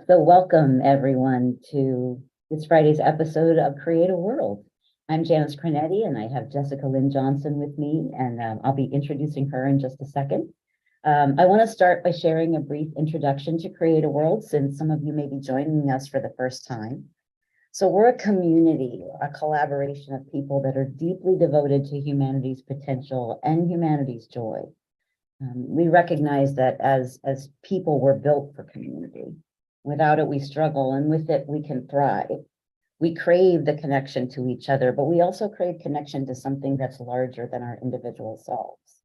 So welcome everyone to this Friday's episode of Create a World. I'm Janice and I have Jessica Lynn Johnson with me, and I'll be introducing her in just a second. I want to start by sharing a brief introduction to Create a World, since some of you may be joining us for the first time. So we're a community, a collaboration of people that are deeply devoted to humanity's potential and humanity's joy. We recognize that as people, we're built for community. Without it, we struggle, and with it, we can thrive. We crave the connection to each other, but we also crave connection to something that's larger than our individual selves.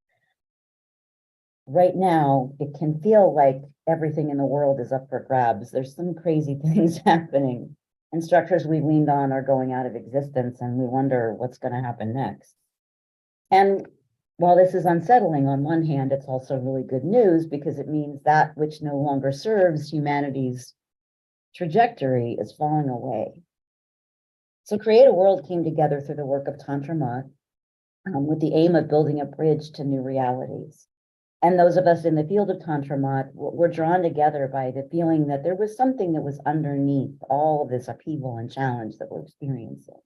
Right now, it can feel like everything in the world is up for grabs. There's some crazy things happening, and structures we've leaned on are going out of existence, and we wonder what's going to happen next. And while this is unsettling, on one hand, it's also really good news, because it means that which no longer serves humanity's trajectory is falling away. So Create a World came together through the work of Tantra Mott, with the aim of building a bridge to new realities. And those of us in the field of Tantra Mott were drawn together by the feeling that there was something that was underneath all of this upheaval and challenge that we're experiencing.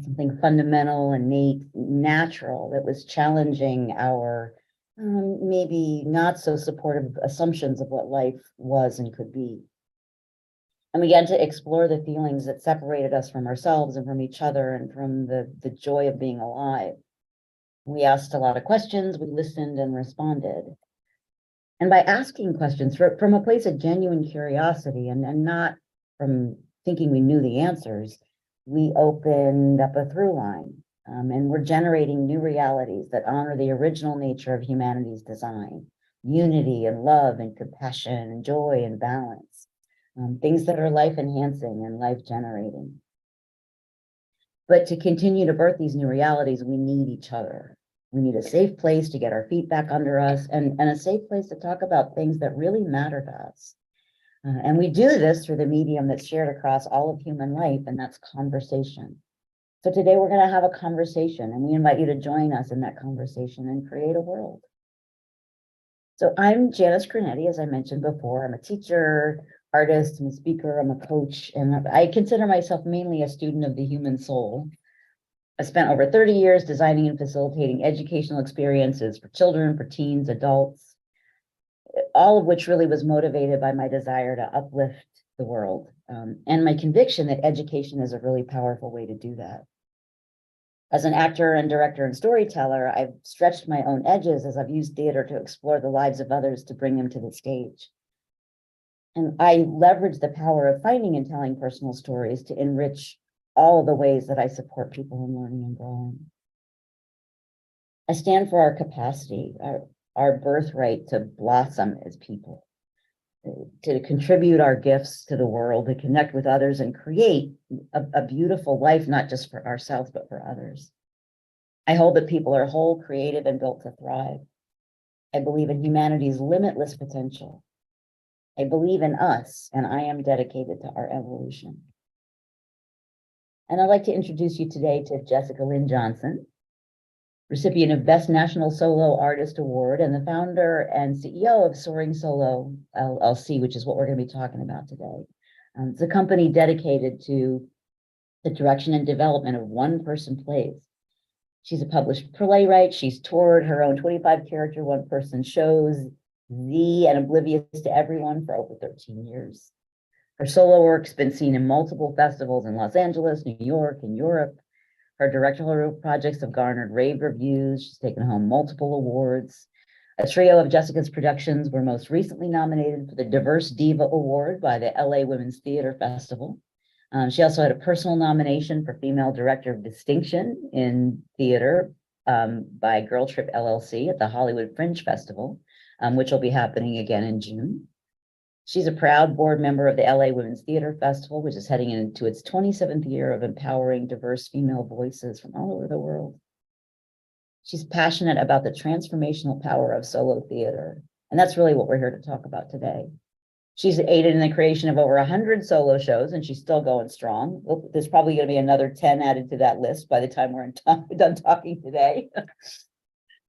Something fundamental, innate, natural that was challenging our maybe not so supportive assumptions of what life was and could be. And we began to explore the feelings that separated us from ourselves and from each other and from the joy of being alive. We asked a lot of questions, we listened and responded. And by asking questions from a place of genuine curiosity and not from thinking we knew the answers, we opened up a through line, and we're generating new realities that honor the original nature of humanity's design: unity and love and compassion and joy and balance, things that are life enhancing and life generating. But to continue to birth these new realities, we need each other. We need a safe place to get our feet back under us, and a safe place to talk about things that really matter to us. And we do this through the medium that's shared across all of human life, and that's conversation. So today we're going to have a conversation, and we invite you to join us in that conversation and create a world. So I'm Janice Cronetti, as I mentioned before. I'm a teacher, artist, I'm a speaker, I'm a coach, and I consider myself mainly a student of the human soul. I spent over 30 years designing and facilitating educational experiences for children, for teens, adults, all of which really was motivated by my desire to uplift the world, and my conviction that education is a really powerful way to do that. As an actor and director and storyteller, I've stretched my own edges as I've used theater to explore the lives of others to bring them to the stage. And I leverage the power of finding and telling personal stories to enrich all of the ways that I support people in learning and growing. I stand for our capacity, our birthright to blossom as people, to contribute our gifts to the world, to connect with others and create a beautiful life, not just for ourselves, but for others. I hold that people are whole, creative, and built to thrive. I believe in humanity's limitless potential. I believe in us, and I am dedicated to our evolution. And I'd like to introduce you today to Jessica Lynn Johnson, recipient of Best National Solo Artist Award and the founder and CEO of Soaring Solo LLC, which is what we're going to be talking about today. It's a company dedicated to the direction and development of one-person plays. She's a published playwright. She's toured her own 25-character one-person shows, and Oblivious to Everyone, for over 13 years. Her solo work's been seen in multiple festivals in Los Angeles, New York, and Europe. Her directorial projects have garnered rave reviews. She's taken home multiple awards. A trio of Jessica's productions were most recently nominated for the Diverse Diva Award by the LA Women's Theater Festival. She also had a personal nomination for Female Director of Distinction in Theater by Girl Trip LLC at the Hollywood Fringe Festival, which will be happening again in June. She's a proud board member of the LA Women's Theater Festival, which is heading into its 27th year of empowering diverse female voices from all over the world. She's passionate about the transformational power of solo theater, and that's really what we're here to talk about today. She's aided in the creation of over 100 solo shows, and she's still going strong. Well, there's probably going to be another 10 added to that list by the time we're done talking today.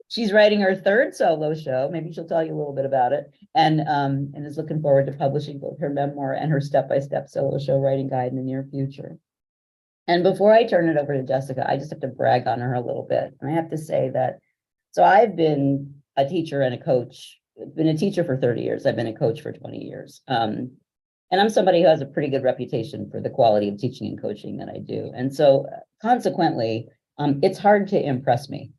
She's writing her third solo show. Maybe she'll tell you a little bit about it. And is looking forward to publishing both her memoir and her step-by-step solo show writing guide in the near future. And before I turn it over to Jessica, I just have to brag on her a little bit. And I have to say that, so I've been a teacher and a coach, been a teacher for 30 years. I've been a coach for 20 years. And I'm somebody who has a pretty good reputation for the quality of teaching and coaching that I do. And so consequently, it's hard to impress me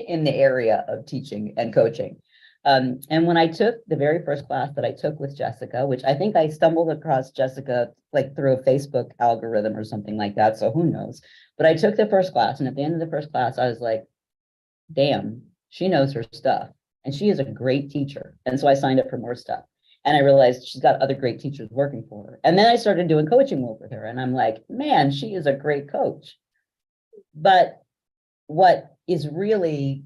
in the area of teaching and coaching. And when I took the very first class that I took with Jessica, which I think I stumbled across Jessica like through a Facebook algorithm or something like that, so who knows? But I took the first class, and at the end of the first class, I was like, damn, she knows her stuff. And she is a great teacher. And so I signed up for more stuff. And I realized she's got other great teachers working for her. And then I started doing coaching work with her. And I'm like, man, she is a great coach. But what is really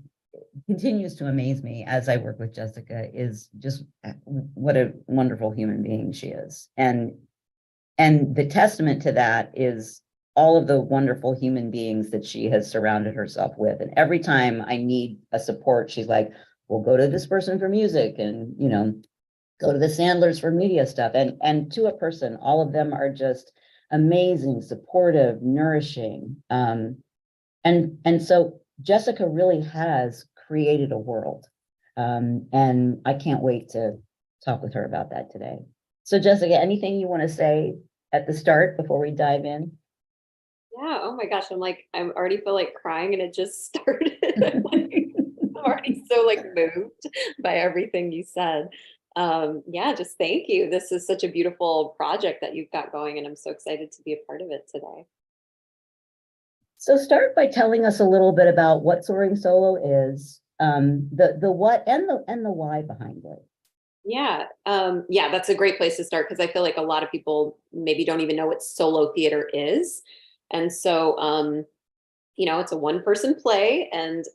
continues to amaze me as I work with Jessica is just what a wonderful human being she is. And the testament to that is all of the wonderful human beings that she has surrounded herself with. And every time I need a support, she's like, we'll go to this person for music, and, you know, go to the Sandlers for media stuff. And to a person, all of them are just amazing, supportive, nourishing. And so Jessica really has created a world. And I can't wait to talk with her about that today. So Jessica, anything you want to say at the start before we dive in? Yeah. Oh my gosh. I already feel like crying, and it just started. I'm already so moved by everything you said. Yeah, just thank you. This is such a beautiful project that you've got going, and I'm so excited to be a part of it today. So start by telling us a little bit about what Soaring Solo is, the what and the why behind it. Yeah. Yeah, that's a great place to start, because I feel like a lot of people maybe don't even know what solo theater is. And so, it's a one-person play, and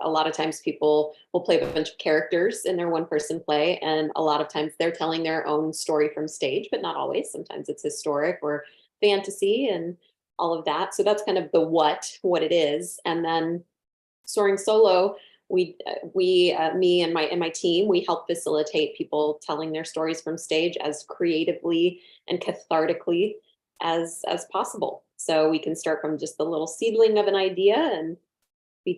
a lot of times people will play a bunch of characters in their one-person play, and a lot of times they're telling their own story from stage, but not always. Sometimes it's historic or fantasy and all of that. So that's kind of the what it is. And then Soaring Solo, me and my team, we help facilitate people telling their stories from stage as creatively and cathartically as possible. So we can start from just the little seedling of an idea, and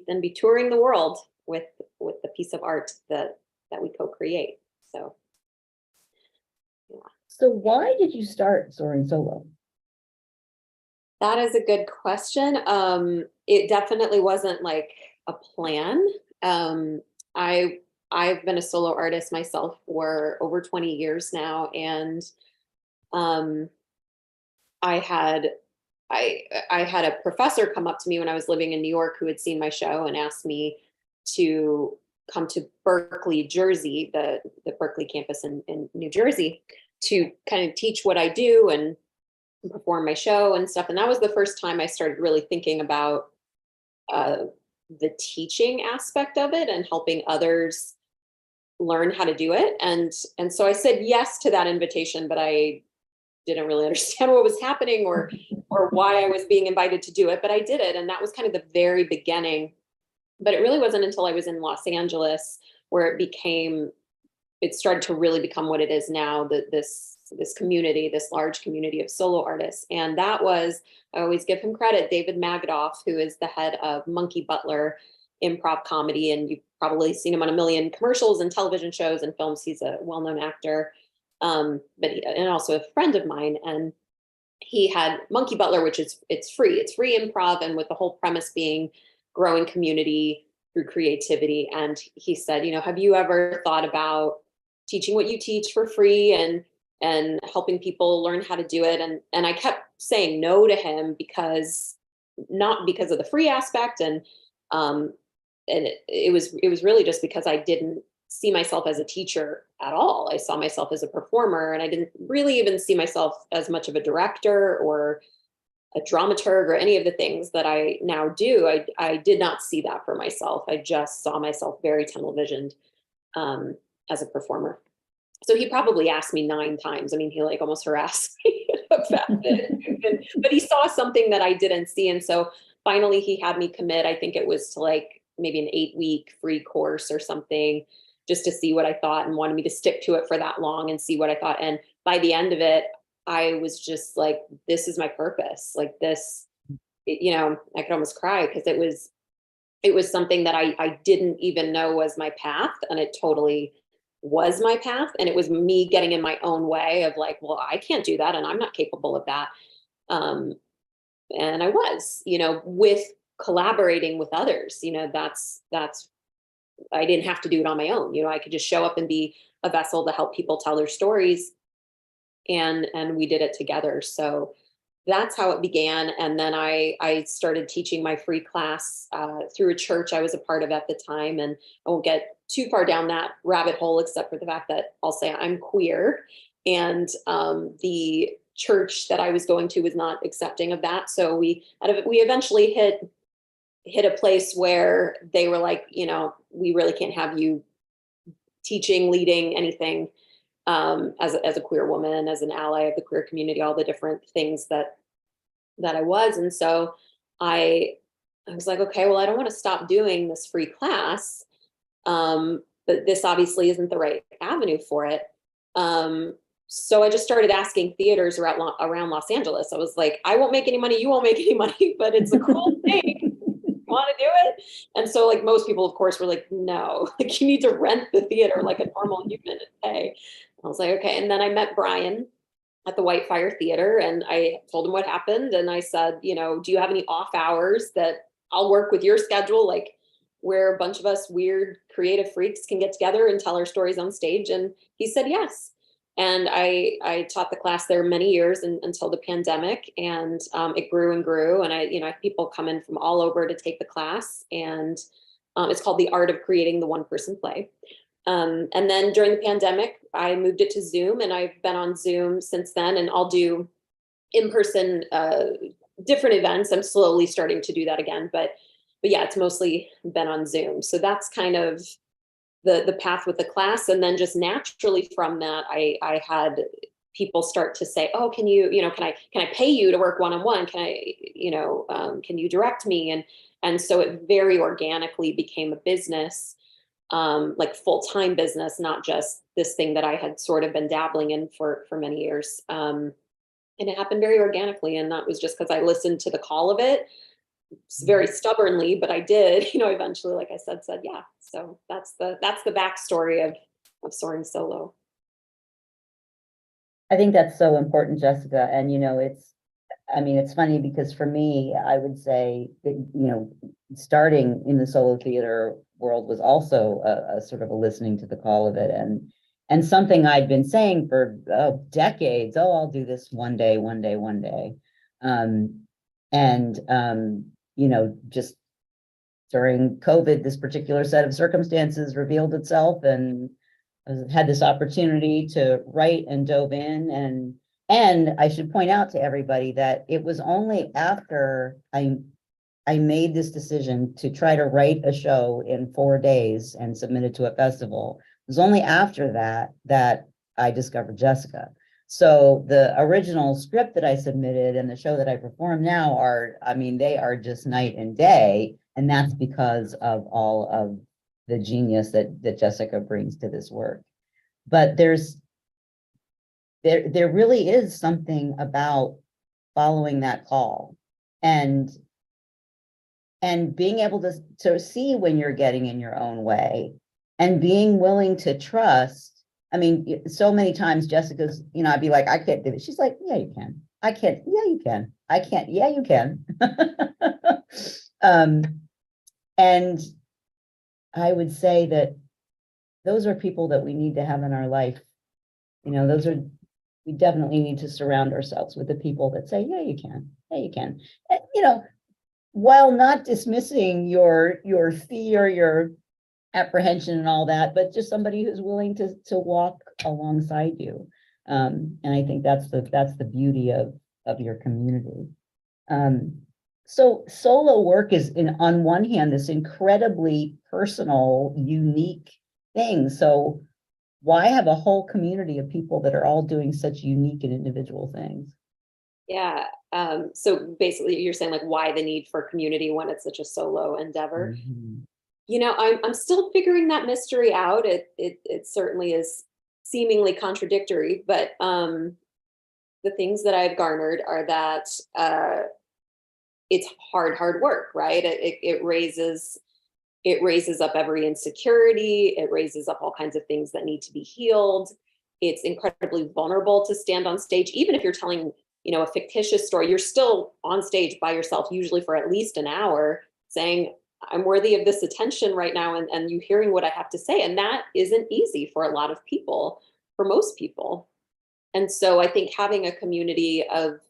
then be touring the world with the piece of art that we co-create. So yeah. So why did you start Soaring Solo? That is a good question. It definitely wasn't like a plan. I've been a solo artist myself for over 20 years now, and um, I had a professor come up to me when I was living in New York, who had seen my show and asked me to come to Berkeley, Jersey, the Berkeley campus in New Jersey, to kind of teach what I do and perform my show and stuff. And that was the first time I started really thinking about the teaching aspect of it and helping others learn how to do it. And so I said yes to that invitation, but I didn't really understand what was happening or why I was being invited to do it, but I did it. And that was kind of the very beginning. But it really wasn't until I was in Los Angeles where it started to really become what it is now, this community, this large community of solo artists. And that was, I always give him credit, David Magadoff, who is the head of Monkey Butler Improv Comedy. And you've probably seen him on a million commercials and television shows and films. He's a well-known actor, and also a friend of mine. And he had Monkey Butler, which it's free improv, and with the whole premise being growing community through creativity. And he said, have you ever thought about teaching what you teach for free and helping people learn how to do it? And I kept saying no to him, not because of the free aspect. And it was really just because I didn't see myself as a teacher at all. I saw myself as a performer, and I didn't really even see myself as much of a director or a dramaturg or any of the things that I now do. I did not see that for myself. I just saw myself very tunnel visioned as a performer. So he probably asked me 9 times. I mean, he almost harassed me about it. But he saw something that I didn't see. And so finally he had me commit. I think it was to maybe an 8-week free course or something, just to see what I thought, and wanted me to stick to it for that long and see what I thought. And by the end of it, I was just like, this is my purpose. Like this, I could almost cry, because it was something that I didn't even know was my path, and it totally was my path. And it was me getting in my own way of like, well, I can't do that, and I'm not capable of that. Um, and I was, with collaborating with others, that's I didn't have to do it on my own. I could just show up and be a vessel to help people tell their stories, and we did it together. So that's how it began. And then I started teaching my free class through a church I was a part of at the time. And I won't get too far down that rabbit hole, except for the fact that I'll say I'm queer. And the church that I was going to was not accepting of that. So we eventually hit a place where they were like, we really can't have you teaching, leading anything, as a queer woman, as an ally of the queer community, all the different things that I was. And so I was like, okay, well, I don't want to stop doing this free class, but this obviously isn't the right avenue for it. So I just started asking theaters around Los Angeles. I was like, I won't make any money, you won't make any money, but it's a cool thing. Want to do it? And so, like, most people, of course, were like, no, like, you need to rent the theater like a normal human and pay. I was like, okay. And then I met Brian at the Whitefire Theater, and I told him what happened. And I said, do you have any off hours that I'll work with your schedule, like where a bunch of us weird creative freaks can get together and tell our stories on stage? And he said yes. And I taught the class there many years until the pandemic, and it grew and grew. And I have people come in from all over to take the class, and it's called The Art of Creating the One-Person Play. And then during the pandemic, I moved it to Zoom, and I've been on Zoom since then. And I'll do in-person different events. I'm slowly starting to do that again, but yeah, it's mostly been on Zoom. So that's kind of the path with the class. And then just naturally from that, I had people start to say, oh, can I pay you to work one-on-one? Can you direct me? And so it very organically became a business, like full-time business, not just this thing that I had sort of been dabbling in for many years. And it happened very organically. And that was just because I listened to the call of it very stubbornly, but I did, eventually, like I said yeah. So that's the backstory of Soaring Solo. I think that's so important, Jessica. And, it's funny because for me, I would say that, starting in the solo theater world was also a sort of a listening to the call of it, and something I'd been saying for decades. Oh, I'll do this one day. Just during COVID, this particular set of circumstances revealed itself, and I had this opportunity to write and dove in. And I should point out to everybody that it was only after I made this decision to try to write a show in 4 days and submit it to a festival. It was only after that I discovered Jessica. So the original script that I submitted and the show that I perform now they are just night and day. And that's because of all of the genius that Jessica brings to this work. But there really is something about following that call and being able to see when you're getting in your own way, and being willing to trust. I mean, so many times Jessica's, I'd be like, I can't do it. She's like, yeah, you can. I can't. Yeah, you can. I can't. Yeah, you can. And I would say that those are people that we need to have in our life. We definitely need to surround ourselves with the people that say, yeah, you can. Yeah, you can. And, while not dismissing your fear, your apprehension and all that, but just somebody who's willing to walk alongside you. And I think that's the beauty of your community. So solo work is, on one hand, this incredibly personal, unique thing. So why have a whole community of people that are all doing such unique and individual things? Yeah. So basically you're saying, like, why the need for community when it's such a solo endeavor? Mm-hmm. I'm still figuring that mystery out. It certainly is seemingly contradictory, but the things that I've garnered are that it's hard work, right? It raises up every insecurity. It raises up all kinds of things that need to be healed. It's incredibly vulnerable to stand on stage, even if you're telling, a fictitious story. You're still on stage by yourself, usually for at least an hour, saying, I'm worthy of this attention right now, and you hearing what I have to say. And that isn't easy for a lot of people, for most people. And so I think having a community of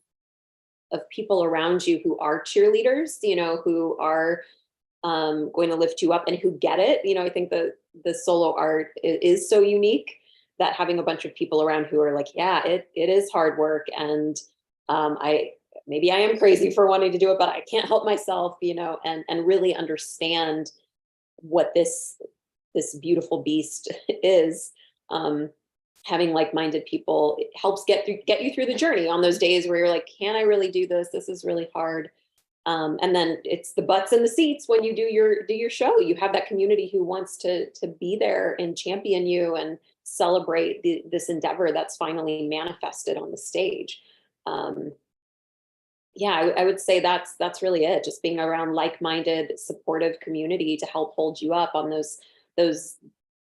people around you who are cheerleaders, who are going to lift you up and who get it. I think the solo art is so unique that having a bunch of people around who are like, yeah, it is hard work. And maybe I am crazy for wanting to do it, but I can't help myself, and really understand what this beautiful beast is. Having like-minded people helps get you through the journey on those days where you're like, can I really do this? This is really hard. And then it's the butts in the seats when you do your show. You have that community who wants to be there and champion you and celebrate this endeavor that's finally manifested on the stage. Yeah, I would say that's really it. Just being around like-minded, supportive community to help hold you up on those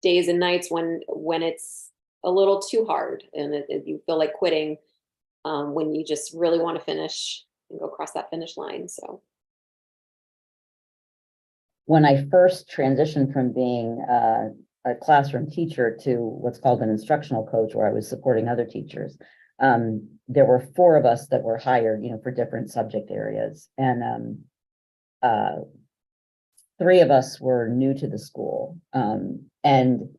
days and nights when it's a little too hard and you feel like quitting, when you just really want to finish and go across that finish line. So When I first transitioned from being a classroom teacher to what's called an instructional coach, where I was supporting other teachers, there were 4 of us that were hired, for different subject areas. And 3 of us were new to the school. And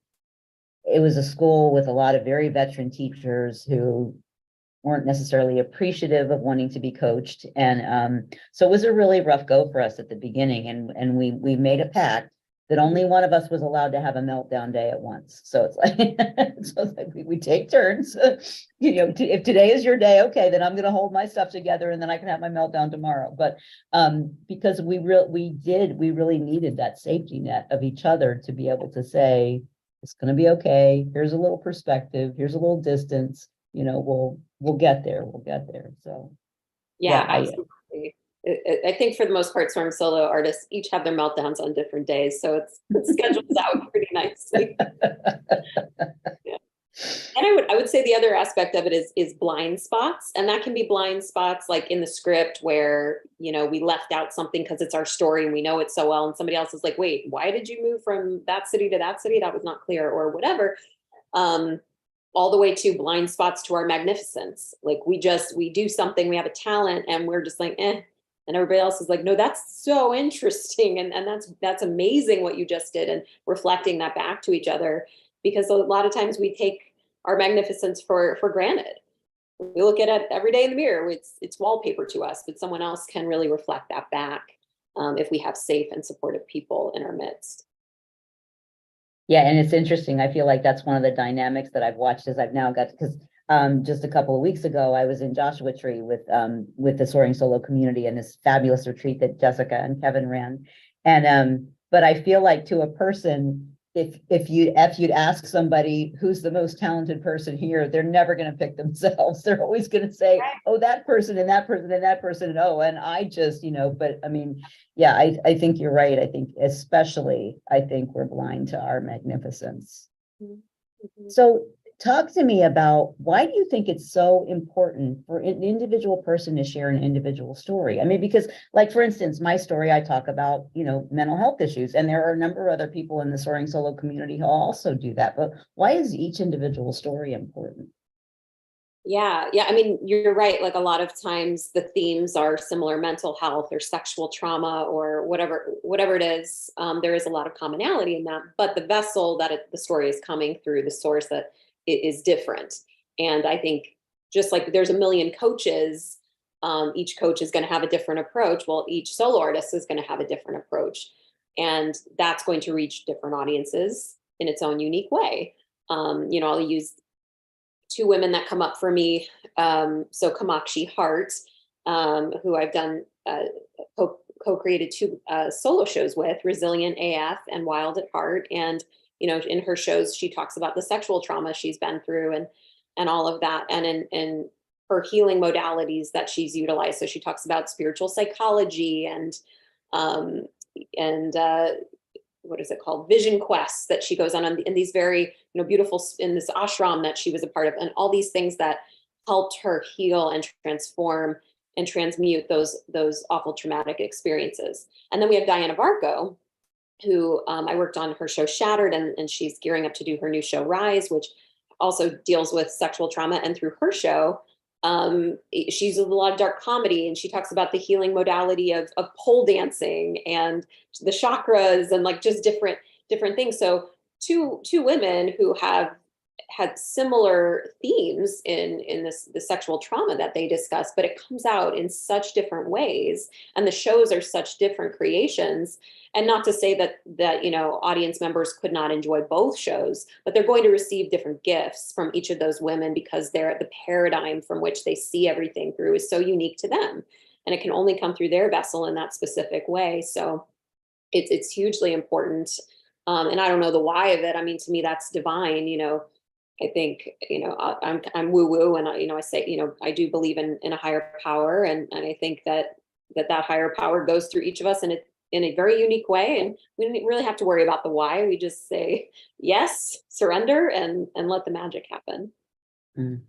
it was a school with a lot of very veteran teachers who weren't necessarily appreciative of wanting to be coached. And so it was a really rough go for us at the beginning. And we made a pact that only one of us was allowed to have a meltdown day at once. So it's like, we take turns. If today is your day, okay, then I'm going to hold my stuff together and then I can have my meltdown tomorrow. But because we really needed that safety net of each other to be able to say, it's going to be okay. Here's a little perspective. Here's a little distance. We'll get there. We'll get there. So yeah, absolutely. I think for the most part, Soaring solo artists each have their meltdowns on different days, so it's scheduled out pretty nicely. Yeah. And I would say the other aspect of it is blind spots, and that can be blind spots like in the script where we left out something because it's our story and we know it so well, and somebody else is like, wait, why did you move from that city to that city? That was not clear, or whatever. All the way to blind spots to our magnificence. Like we do something, we have a talent, and we're just like, eh. And everybody else is like, no, that's so interesting. And that's amazing what you just did. And reflecting that back to each other, because a lot of times we take our magnificence for granted. We look at it every day in the mirror. It's wallpaper to us, but someone else can really reflect that back, if we have safe and supportive people in our midst. Yeah, and it's interesting. I feel like that's one of the dynamics that I've watched as I've now got, because just a couple of weeks ago, I was in Joshua Tree with the Soaring Solo community and this fabulous retreat that Jessica and Kevin ran. And but I feel like to a person, if you'd ask somebody who's the most talented person here, they're never going to pick themselves. They're always going to say, oh, that person and that person and that person. And oh, and I just, but I mean, yeah, I think you're right. I think we're blind to our magnificence. Mm-hmm. So talk to me about, why do you think it's so important for an individual person to share an individual story? I mean, because like, for instance, my story, I talk about, mental health issues, and there are a number of other people in the Soaring Solo community who also do that. But why is each individual story important? Yeah. I mean, you're right. Like a lot of times the themes are similar: mental health or sexual trauma or whatever it is. There is a lot of commonality in that, but the vessel that the story is coming through, the source that it is different. And I think just like there's a million coaches, each coach is going to have a different approach. Well, each solo artist is going to have a different approach, and that's going to reach different audiences in its own unique way. I'll use 2 women that come up for me. So Kamakshi Hart, who I've done co-created two solo shows with, Resilient AF and Wild at Heart. And, you know, in her shows, she talks about the sexual trauma she's been through and all of that. And in her healing modalities that she's utilized. So she talks about spiritual psychology um, and what is it called? Vision quests that she goes on in these very, you know, beautiful, in this ashram that she was a part of, and all these things that helped her heal and transform and transmute those awful traumatic experiences. And then we have Diana Varco, who I worked on her show Shattered, and she's gearing up to do her new show Rise, which also deals with sexual trauma. And through her show, she's a lot of dark comedy, and she talks about the healing modality of pole dancing and the chakras and like just different things. So two women who have had similar themes in the sexual trauma that they discuss, but it comes out in such different ways, and the shows are such different creations. And not to say that you know, audience members could not enjoy both shows, but they're going to receive different gifts from each of those women, because the paradigm from which they see everything through is so unique to them, and it can only come through their vessel in that specific way. So it's hugely important. And I don't know the why of it. I mean, to me, that's divine. You know, I think, you know, I'm woo woo, and you know, I say, you know, I do believe in a higher power, and I think that higher power goes through each of us in a very unique way, and we don't really have to worry about the why. We just say yes, surrender, and let the magic happen. Mm.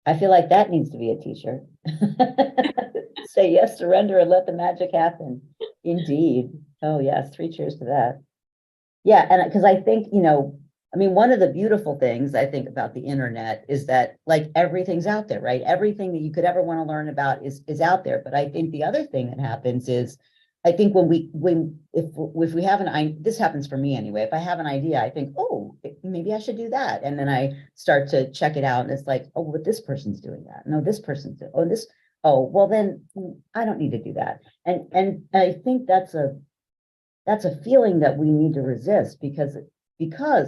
I feel like that needs to be a t-shirt. Say yes, surrender, and let the magic happen. Indeed. Oh yes, 3 cheers to that. Yeah, and because I think, you know, I mean, one of the beautiful things I think about the internet is that like everything's out there, right? Everything that you could ever want to learn about is out there. But I think the other thing that happens is, I think if we have this happens for me anyway. If I have an idea, I think, oh, maybe I should do that, and then I start to check it out, and it's like, oh, but this person's doing that. No, this person's doing. Oh, this. Oh, well, then I don't need to do that. And I think that's a feeling that we need to resist, because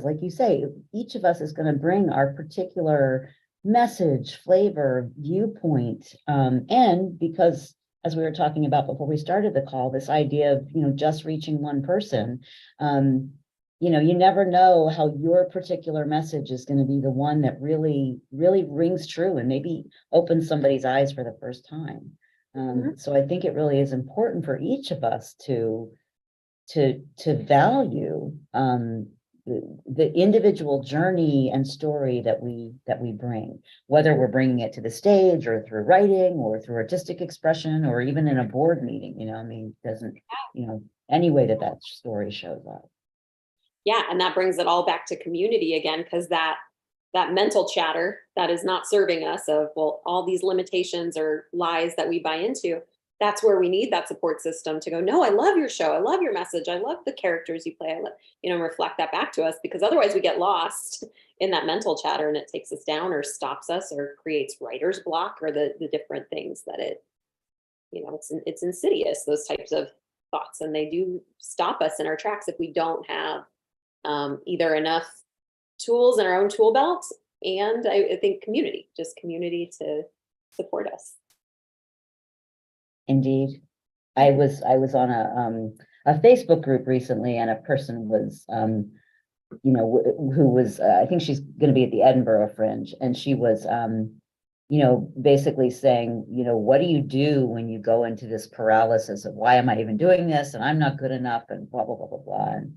like you say, each of us is going to bring our particular message, flavor, viewpoint, and because, as we were talking about before we started the call, this idea of, you know, just reaching one person, you know, you never know how your particular message is going to be the one that really rings true and maybe opens somebody's eyes for the first time. So I think it really is important for each of us to value the individual journey and story that we bring, whether we're bringing it to the stage or through writing or through artistic expression or even in a board meeting. You know, I mean, doesn't, you know, any way that story shows up. Yeah, and that brings it all back to community again, because that mental chatter that is not serving us, of, well, all these limitations or lies that we buy into, that's where we need that support system to go, no, I love your show, I love your message, I love the characters you play, I love, you know, reflect that back to us, because otherwise we get lost in that mental chatter, and it takes us down or stops us or creates writer's block, or the different things that it, you know, it's insidious, those types of thoughts, and they do stop us in our tracks if we don't have either enough tools in our own tool belt, and I think community to support us. Indeed. I was on a Facebook group recently, and a person was, you know, who was, I think she's going to be at the Edinburgh Fringe, and she was, you know, basically saying, you know, what do you do when you go into this paralysis of, why am I even doing this? And I'm not good enough, and blah, blah, blah, blah, blah. And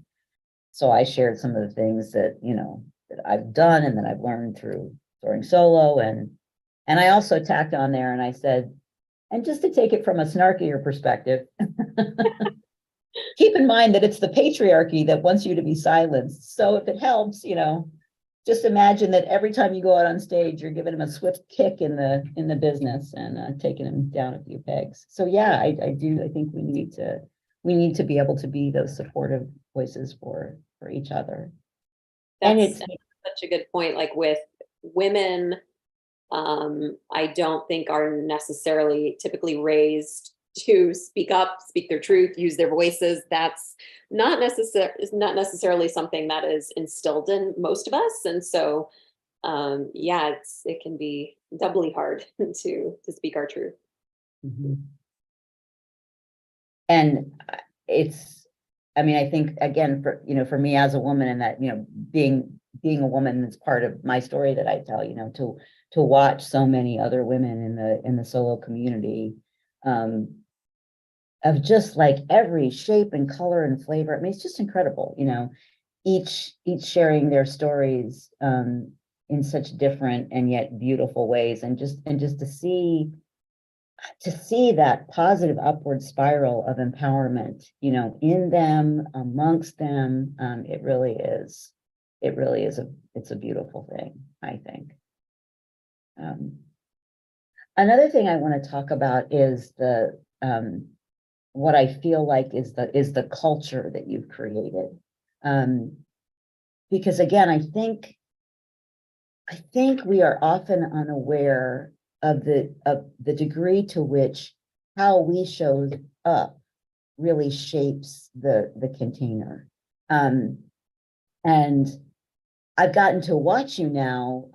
so I shared some of the things that, you know, that I've done and that I've learned through Soaring Solo. And I also tacked on there, and I said, and just to take it from a snarkier perspective, keep in mind that it's the patriarchy that wants you to be silenced. So if it helps, you know, just imagine that every time you go out on stage, you're giving him a swift kick in the business and taking him down a few pegs. So yeah, I think we need to be able to be those supportive voices for each other. That's such a good point. Like with women, I don't think are necessarily typically raised to speak up, speak their truth, use their voices. That's not necessarily something that is instilled in most of us. And so, yeah, it can be doubly hard to speak our truth. Mm-hmm. And it's, I mean, I think again, for, for me as a woman, and that, being a woman is part of my story that I tell, to watch so many other women in the solo community, of just like every shape and color and flavor. I mean, it's just incredible, each sharing their stories, in such different and yet beautiful ways. And just to see that positive upward spiral of empowerment, in them, amongst them, it's a beautiful thing, I think. Another thing I want to talk about is what I feel like is the culture that you've created. Because again, I think we are often unaware of the degree to which how we show up really shapes the container. And I've gotten to watch you now,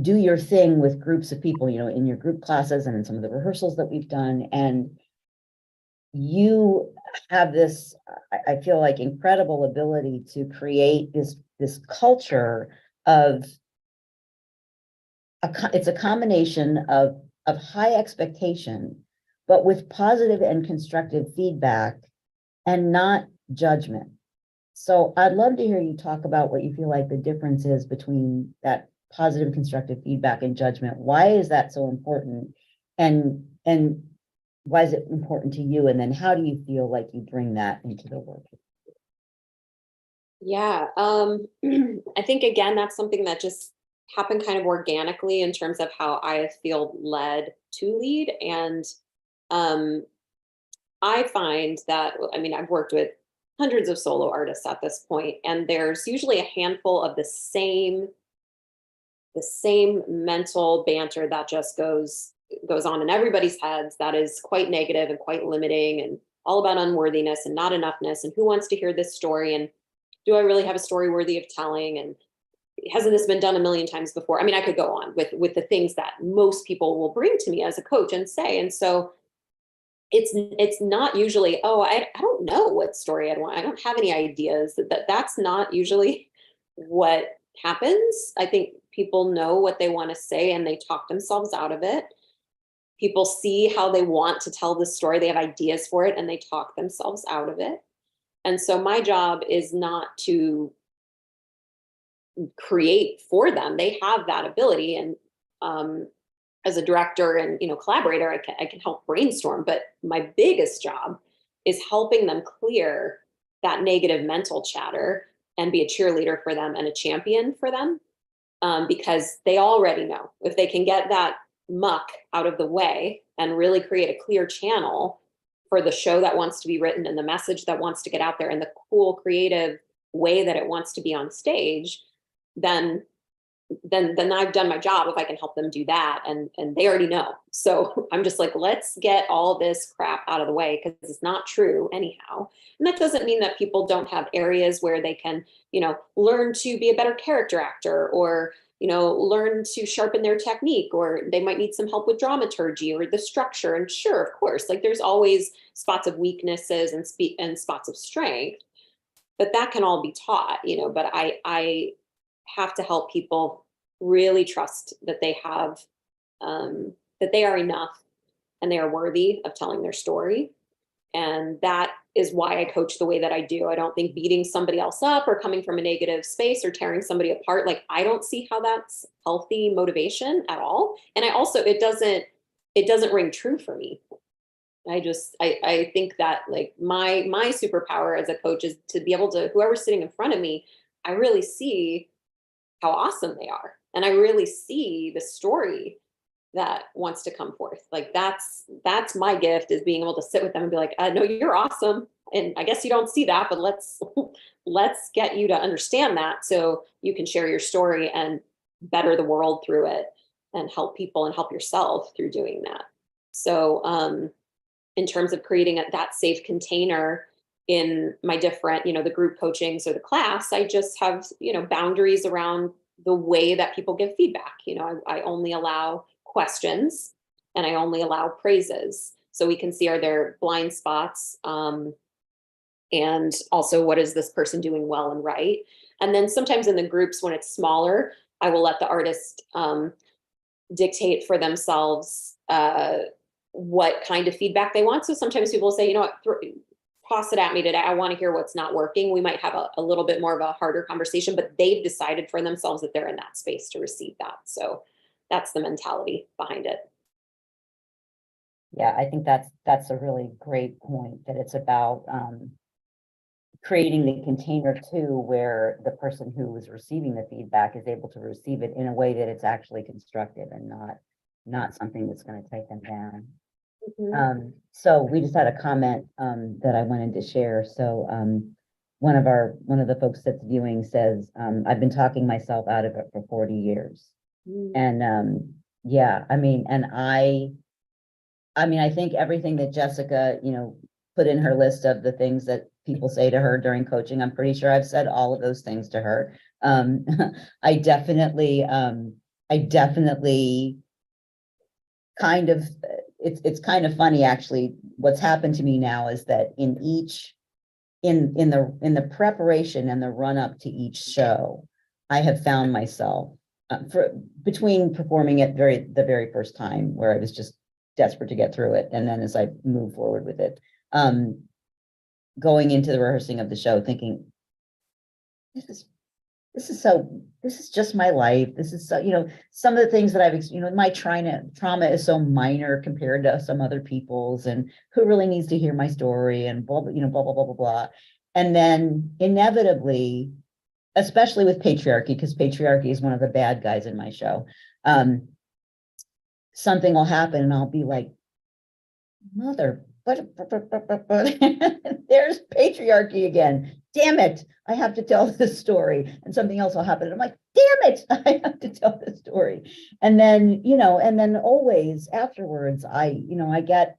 do your thing with groups of people, in your group classes and in some of the rehearsals that we've done. And you have this, I feel like, incredible ability to create this culture of it's a combination of high expectation, but with positive and constructive feedback and not judgment. So I'd love to hear you talk about what you feel like the difference is between that positive constructive feedback and judgment. Why is that so important? And why is it important to you? And then how do you feel like you bring that into the work? Yeah. I think again, that's something that just happened kind of organically in terms of how I feel led to lead. And I find that, I mean, I've worked with hundreds of solo artists at this point, and there's usually a handful of the same mental banter that just goes on in everybody's heads, that is quite negative and quite limiting and all about unworthiness and not enoughness and who wants to hear this story, and do I really have a story worthy of telling, and hasn't this been done a million times before? I mean, I could go on with the things that most people will bring to me as a coach and say. And so it's not usually, oh, I don't know what story I'd want, I don't have any ideas. That's not usually what happens. I think people know what they want to say and they talk themselves out of it. People see how they want to tell the story, they have ideas for it, and they talk themselves out of it. And so my job is not to create for them. They have that ability. And as a director and collaborator, I can help brainstorm. But my biggest job is helping them clear that negative mental chatter and be a cheerleader for them and a champion for them. Because they already know if they can get that muck out of the way and really create a clear channel for the show that wants to be written and the message that wants to get out there and the cool creative way that it wants to be on stage, then I've done my job if I can help them do that. And they already know. So I'm just like, let's get all this crap out of the way because it's not true anyhow. And that doesn't mean that people don't have areas where they can, learn to be a better character actor, or, learn to sharpen their technique, or they might need some help with dramaturgy or the structure. And sure, of course, like there's always spots of weaknesses and spots of strength, but that can all be taught, but I have to help people really trust that they have, that they are enough and they are worthy of telling their story. And that is why I coach the way that I do. I don't think beating somebody else up or coming from a negative space or tearing somebody apart, like I don't see how that's healthy motivation at all. And I also, it doesn't ring true for me. I think that like my superpower as a coach is to be able to, whoever's sitting in front of me, I really see how awesome they are. And I really see the story that wants to come forth. Like that's my gift, is being able to sit with them and be like, no, you're awesome. And I guess you don't see that, but let's get you to understand that so you can share your story and better the world through it and help people and help yourself through doing that. So in terms of creating that safe container in my different, the group coachings or the class, I just have, boundaries around the way that people give feedback. I only allow questions and I only allow praises. so we can see, are there blind spots? And also, what is this person doing well and right? And then sometimes in the groups, when it's smaller, I will let the artist dictate for themselves what kind of feedback they want. So sometimes people will say, you know what, toss it at me today. I want to hear what's not working. We might have a little bit more of a harder conversation, but they've decided for themselves that they're in that space to receive that. So that's the mentality behind it. Yeah, I think that's a really great point, that it's about creating the container too, where the person who is receiving the feedback is able to receive it in a way that it's actually constructive and not something that's going to take them down. Mhm. So we just had a comment that I wanted to share. So one of the folks that's viewing says, I've been talking myself out of it for 40 years. Mm. And yeah, I mean, I think everything that Jessica, put in her list of the things that people say to her during coaching, I'm pretty sure I've said all of those things to her. I definitely kind of, it's kind of funny, actually. What's happened to me now is that in the preparation and the run up to each show, I have found myself between performing it the very first time, where I was just desperate to get through it, and then as I move forward with it, going into the rehearsing of the show, thinking, this is just my life. This is so, some of the things that my trauma is so minor compared to some other people's, and who really needs to hear my story, and blah, blah, blah, blah, blah, blah, blah. And then inevitably, especially with patriarchy, because patriarchy is one of the bad guys in my show, something will happen and I'll be like, mother, but there's patriarchy again. Damn it, I have to tell this story. And something else will happen. And I'm like, damn it, I have to tell this story. And then, always afterwards, I get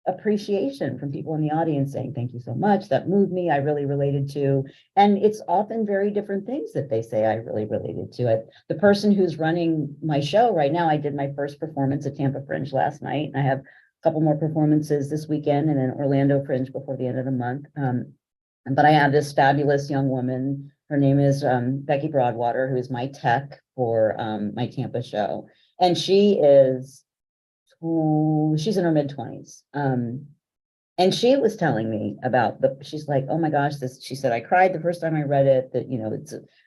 appreciation from people in the audience saying, thank you so much. That moved me. I really related to. And it's often very different things that they say I really related to. The person who's running my show right now, I did my first performance at Tampa Fringe last night, and I have a couple more performances this weekend, and then Orlando Fringe before the end of the month. But I have this fabulous young woman. Her name is Becky Broadwater, who is my tech for my Tampa show. And she's in her mid-20s. And she was telling me about she's like, oh my gosh, she said, I cried the first time I read it, that,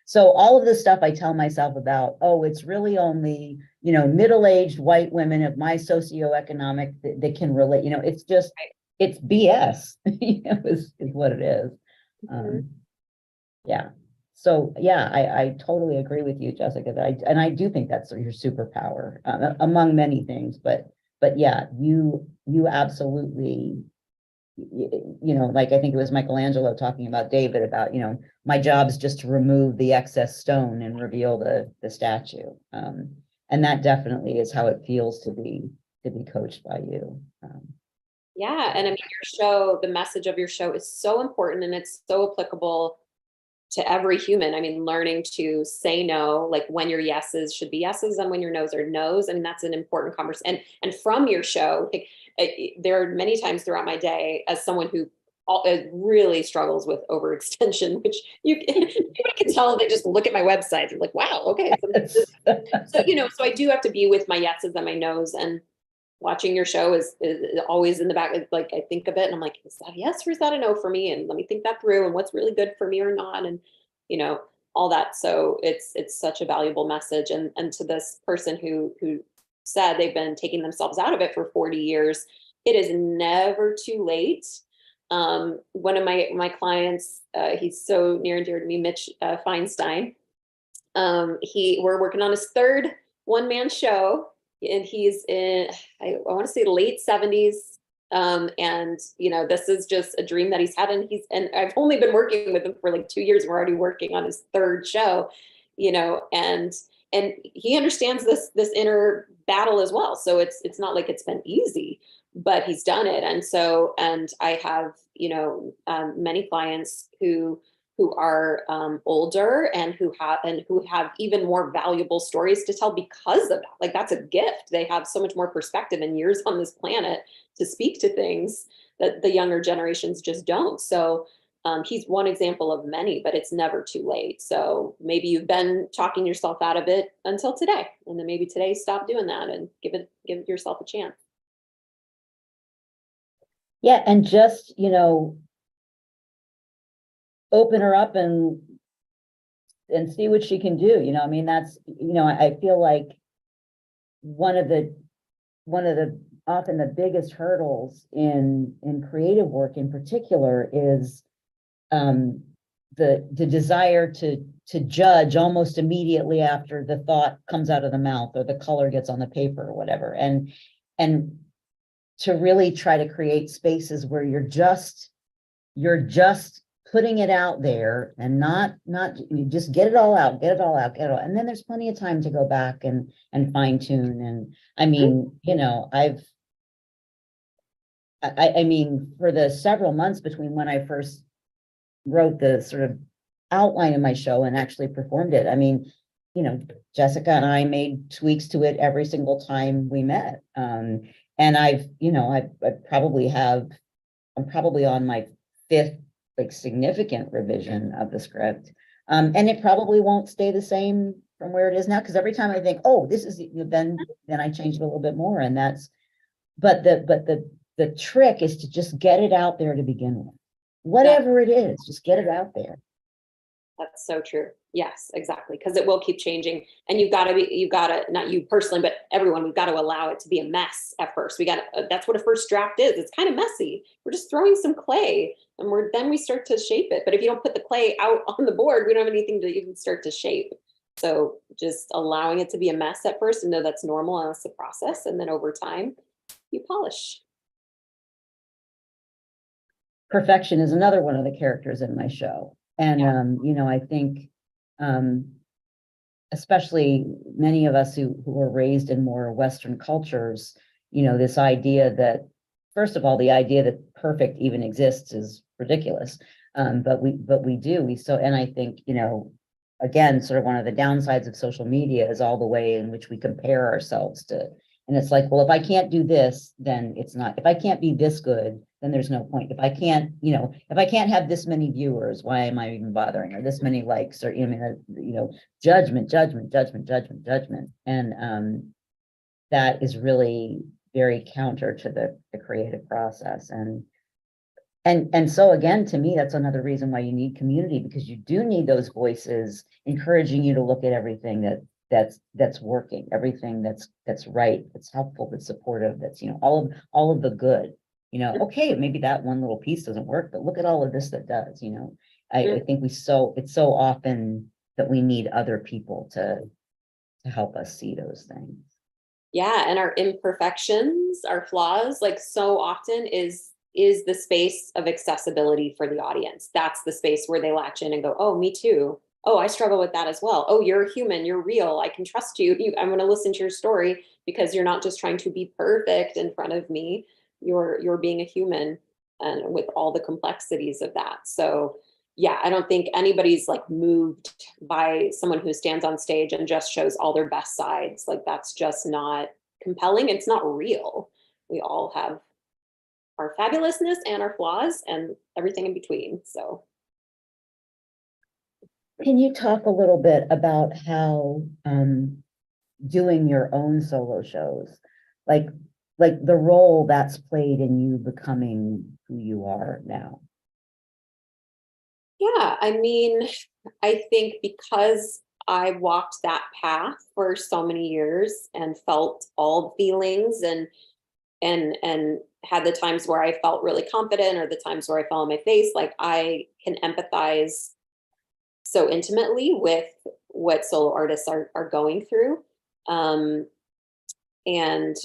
so all of this stuff I tell myself about, oh, it's really only, middle-aged white women of my socioeconomic that can relate, it's BS, is what it is. Yeah. So yeah, I totally agree with you, Jessica, and I do think that's your superpower, among many things, but yeah, you absolutely, like, I think it was Michelangelo talking about David, about, my job is just to remove the excess stone and reveal the statue. And that definitely is how it feels to be coached by you. Yeah. And I mean, your show, the message of your show is so important, and it's so applicable to every human. I mean, learning to say no, like when your yeses should be yeses and when your nos are nos. And that's an important conversation. And from your show, there are many times throughout my day, as someone who really struggles with overextension, which you can tell, they just look at my website. They're like, wow, okay. So, so I do have to be with my yeses and my nos, and watching your show is always in the back. Like, I think of it and I'm like, is that a yes or is that a no for me? And let me think that through, and what's really good for me or not. And, all that. So it's such a valuable message. And to this person who said they've been taking themselves out of it for 40 years, it is never too late. One of my clients, he's so near and dear to me, Mitch Feinstein. We're working on his third one-man show, and he's in, I want to say, late 70s. And this is just a dream that he's had, and I've only been working with him for like 2 years. We're already working on his third show, and he understands this inner battle as well. So it's not like it's been easy, but he's done it. And I have, many clients who who are older and who have even more valuable stories to tell because of that. Like, that's a gift. They have so much more perspective and years on this planet to speak to things that the younger generations just don't. So he's one example of many, but it's never too late. So maybe you've been talking yourself out of it until today, and then maybe today stop doing that and give yourself a chance. Yeah, and just, open her up and see what she can do. I mean, that's, I feel like one of the often the biggest hurdles in creative work in particular is the desire to judge almost immediately after the thought comes out of the mouth or the color gets on the paper or whatever, and to really try to create spaces where you're just putting it out there and not you just get it all out, and then there's plenty of time to go back and fine tune. And I mean, I mean, for the several months between when I first wrote the sort of outline of my show and actually performed it, I mean, Jessica and I made tweaks to it every single time we met. And I probably I'm probably on my fifth like significant revision of the script. And it probably won't stay the same from where it is now, because every time I think, oh, this is, then I change it a little bit more. And but the trick is to just get it out there to begin with. Whatever it is, just get it out there. That's so true. Yes, exactly. Because it will keep changing. And you've got to, not you personally, but everyone, we've got to allow it to be a mess at first. That's what a first draft is. It's kind of messy. We're just throwing some clay and then we start to shape it. But if you don't put the clay out on the board, we don't have anything to even start to shape. So just allowing it to be a mess at first and know that's normal and that's the process. And then over time, you polish. Perfection is another one of the characters in my show. And, I think, especially many of us who were raised in more Western cultures, this idea that, first of all, the idea that perfect even exists is ridiculous. But we do. And I think, again, sort of one of the downsides of social media is all the way in which we compare ourselves to. And it's like, well, if I can't do this, then it's not. If I can't be this good, then there's no point. If I can't, if I can't have this many viewers, why am I even bothering? Or this many likes, or judgment. And that is really very counter to the creative process. And so again, to me, that's another reason why you need community, because you do need those voices encouraging you to look at everything that's working, everything that's right, that's helpful, that's supportive, that's all of the good. Okay, maybe that one little piece doesn't work, but look at all of this that does. I think it's so often that we need other people to help us see those things. Yeah, and our imperfections, our flaws, like so often is the space of accessibility for the audience. That's the space where they latch in and go, oh, me too. Oh, I struggle with that as well. Oh, you're a human, you're real. I can trust you. I'm going to listen to your story because you're not just trying to be perfect in front of me. You're being a human, and with all the complexities of that. So yeah, I don't think anybody's like moved by someone who stands on stage and just shows all their best sides. Like, that's just not compelling. It's not real. We all have our fabulousness and our flaws and everything in between. So can you talk a little bit about how doing your own solo shows, like the role that's played in you becoming who you are now? yeah, I mean, I think because I walked that path for so many years and felt all the feelings and had the times where I felt really confident or the times where I fell on my face, like I can empathize so intimately with what solo artists are going through. And,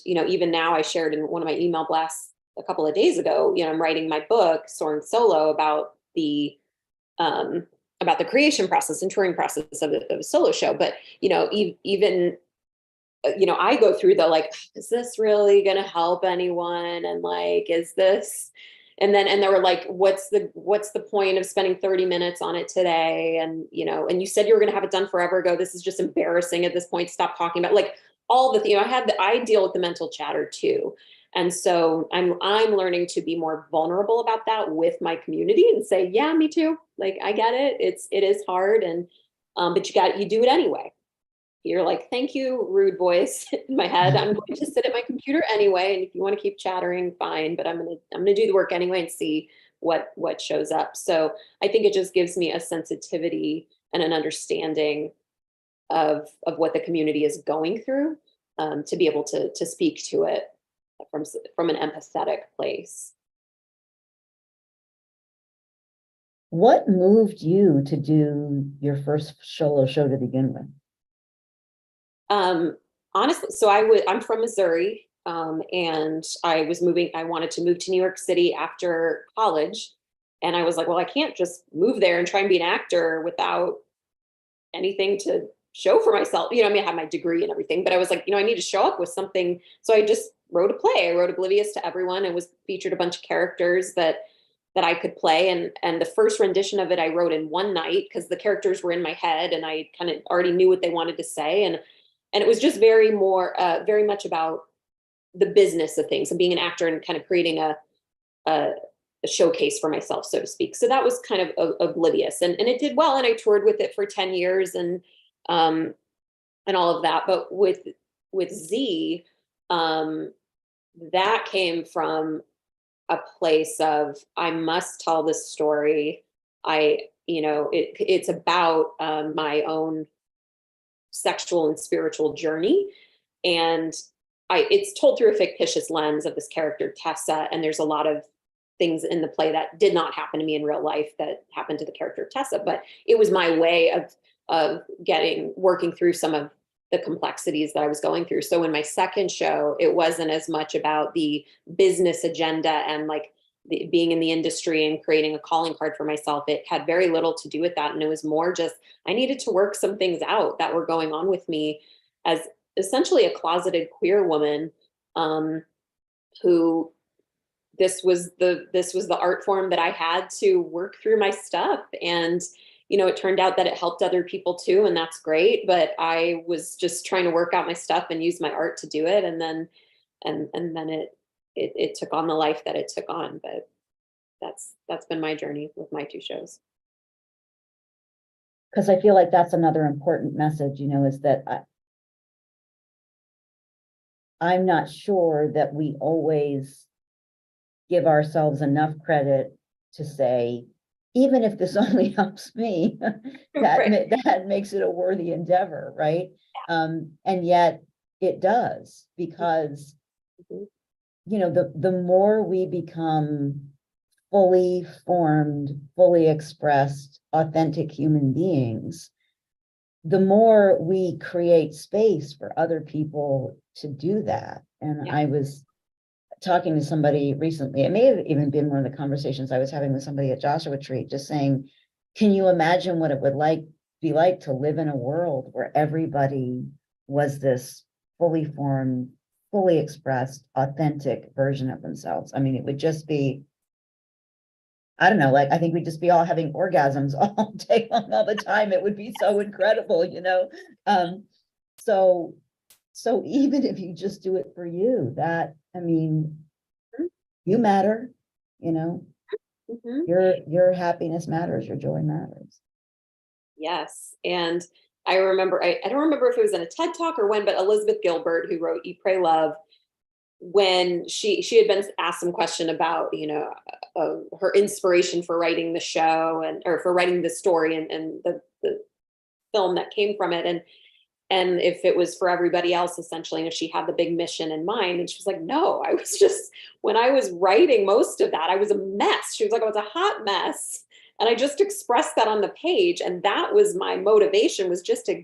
even now I shared in one of my email blasts a couple of days ago, I'm writing my book, Soaring Solo, about the creation process and touring process of a solo show. But, even, I go through the, like, is this really going to help anyone? And like, is this, and they were like, what's the point of spending 30 minutes on it today? And, and you said you were going to have it done forever ago. This is just embarrassing at this point. Stop talking about, like, all the, I deal with the mental chatter too. And so I'm learning to be more vulnerable about that with my community and say, yeah, me too. Like, I get it. It is hard. And, but you do it anyway. You're like, thank you, rude voice in my head. I'm going to sit at my computer anyway. And if you want to keep chattering, fine, but I'm going to do the work anyway and see what shows up. So I think it just gives me a sensitivity and an understanding of what the community is going through, to be able to speak to it from an empathetic place. What moved you to do your first solo show to begin with? Honestly, so I'm from Missouri, and I wanted to move to New York City after college. And I was like, well, I can't just move there and try and be an actor without anything to show for myself. I have my degree and everything, but I was like, I need to show up with something. So I just wrote a play. I wrote Oblivious to Everyone, and featured a bunch of characters that I could play. And the first rendition of it, I wrote in one night because the characters were in my head and I kind of already knew what they wanted to say. And it was just very much about the business of things and being an actor and kind of creating a showcase for myself, so to speak. So that was kind of Oblivious, and it did well. And I toured with it for 10 years and all of that. But with Z, that came from a place of, I must tell this story. It's about my own sexual and spiritual journey. And it's told through a fictitious lens of this character, Tessa. And there's a lot of things in the play that did not happen to me in real life that happened to the character Tessa, but it was my way of working through some of the complexities that I was going through. So in my second show, it wasn't as much about the business agenda and like being in the industry and creating a calling card for myself. It had very little to do with that. And it was more just, I needed to work some things out that were going on with me as essentially a closeted queer woman, who this was the art form that I had to work through my stuff. And, it turned out that it helped other people too. And that's great. But I was just trying to work out my stuff and use my art to do it. And then it took on the life that it took on. But that's been my journey with my two shows. Because I feel like that's another important message, is that I'm not sure that we always give ourselves enough credit to say, even if this only helps me, that makes it a worthy endeavor, right? And yet it does, because the more we become fully formed, fully expressed, authentic human beings, the more we create space for other people to do that. And I was talking to somebody recently, it may have even been one of the conversations I was having with somebody at Joshua Tree, just saying, can you imagine what it would be like to live in a world where everybody was this fully formed, fully expressed, authentic version of themselves? I mean, it would just be, I don't know, like, I think we'd just be all having orgasms all day long, all the time. It would be so incredible, So even if you just do it for you, you matter, your happiness matters, your joy matters. Yes. And I remember, I don't remember if it was in a TED Talk or when, but Elizabeth Gilbert, who wrote Eat, Pray, Love, when she had been asked some question about, her inspiration for writing the show or for writing the story and the film that came from it. And if it was for everybody else, essentially, and if she had the big mission in mind. And she was like, no, when I was writing most of that, I was a mess. She was like, I was a hot mess. And I just expressed that on the page. And that was my motivation, was just to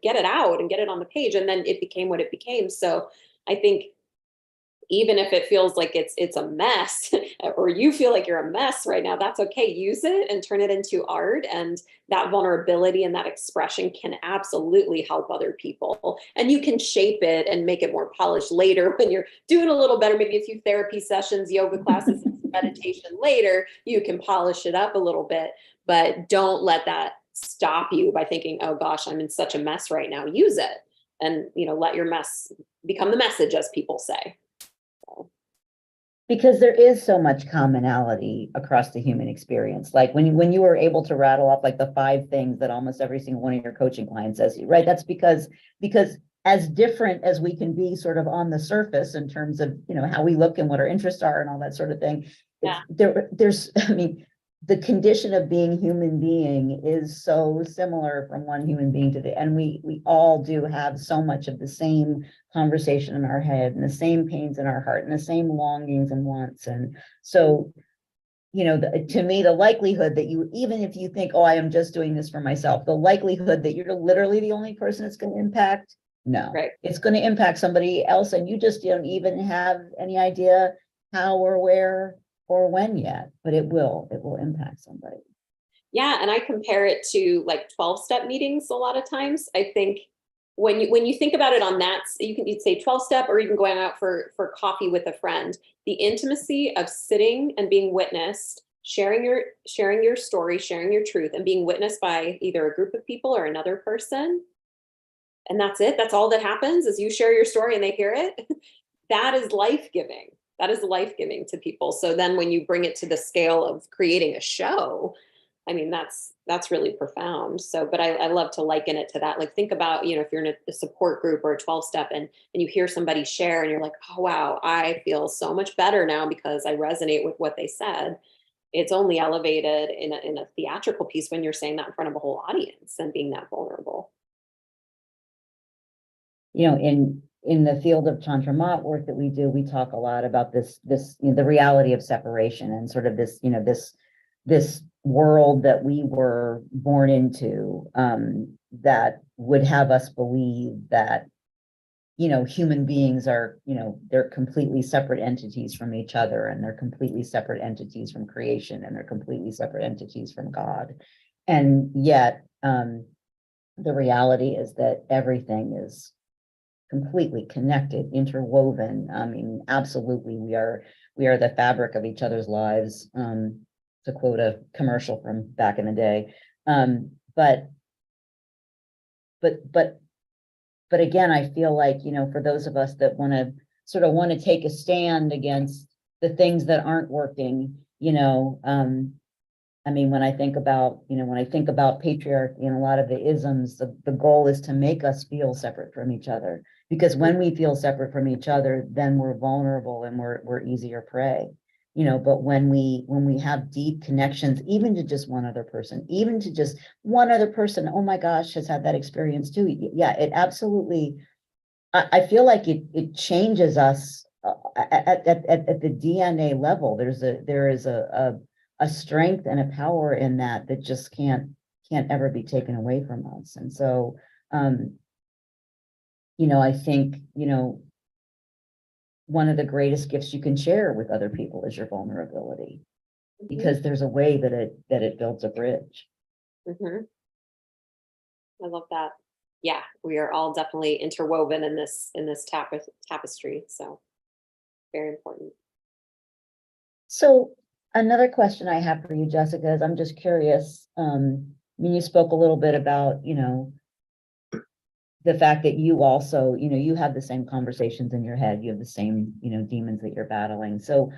get it out and get it on the page. And then it became what it became. So I think even if it feels like it's a mess, or you feel like you're a mess right now, that's okay. Use it and turn it into art. And that vulnerability and that expression can absolutely help other people. And you can shape it and make it more polished later when you're doing a little better, maybe a few therapy sessions, yoga classes, and meditation later, you can polish it up a little bit, but don't let that stop you by thinking, oh gosh, I'm in such a mess right now. Use it and, let your mess become the message, as people say. So. Because there is so much commonality across the human experience. Like when you were able to rattle off like the 5 things that almost every single one of your coaching clients says, right? That's because as different as we can be sort of on the surface in terms of, how we look and what our interests are and all that sort of thing. Yeah. There's, the condition of being human being is so similar from one human being to the, and we all do have so much of the same conversation in our head and the same pains in our heart and the same longings and wants. And so, to me, the likelihood that you, even if you think, oh, I am just doing this for myself, the likelihood that you're literally the only person it's going to impact, no, right. It's going to impact somebody else. And you just don't even have any idea how or where or when yet, but it will impact somebody. Yeah. And I compare it to like 12-step meetings a lot of times. I think when you think about it on that, you'd say 12-step or even going out for coffee with a friend, the intimacy of sitting and being witnessed, sharing your story, sharing your truth, and being witnessed by either a group of people or another person. And that's it. That's all that happens is you share your story and they hear it. That is life-giving. That is life-giving to people. So then when you bring it to the scale of creating a show, I mean, that's really profound. So, but I love to liken it to that. Like, think about, if you're in a support group or a 12-step and you hear somebody share and you're like, oh, wow, I feel so much better now because I resonate with what they said. It's only elevated in a theatrical piece when you're saying that in front of a whole audience and being that vulnerable. In the field of Tantra Mat work that we do, we talk a lot about this, the reality of separation and sort of this, this world that we were born into, that would have us believe that, human beings are, they're completely separate entities from each other, and they're completely separate entities from creation, and they're completely separate entities from God. And yet, the reality is that everything is completely connected, interwoven. I mean, absolutely, we are the fabric of each other's lives, to quote a commercial from back in the day. But again, I feel like, for those of us that want to take a stand against the things that aren't working, I mean, when I think about patriarchy and a lot of the isms, the goal is to make us feel separate from each other. Because when we feel separate from each other, then we're vulnerable and we're easier prey. But when we have deep connections, even to just one other person, oh my gosh, has had that experience too. Yeah, it absolutely, I feel like it changes us at the DNA level. There is a strength and a power in that just can't ever be taken away from us. And so, I think, one of the greatest gifts you can share with other people is your vulnerability, because there's a way that it builds a bridge. Mm-hmm. I love that. Yeah, we are all definitely interwoven in this tapestry. So very important. So another question I have for you, Jessica, is I'm just curious. I mean, you spoke a little bit about, the fact that you also, you have the same conversations in your head, you have the same, demons that you're battling. So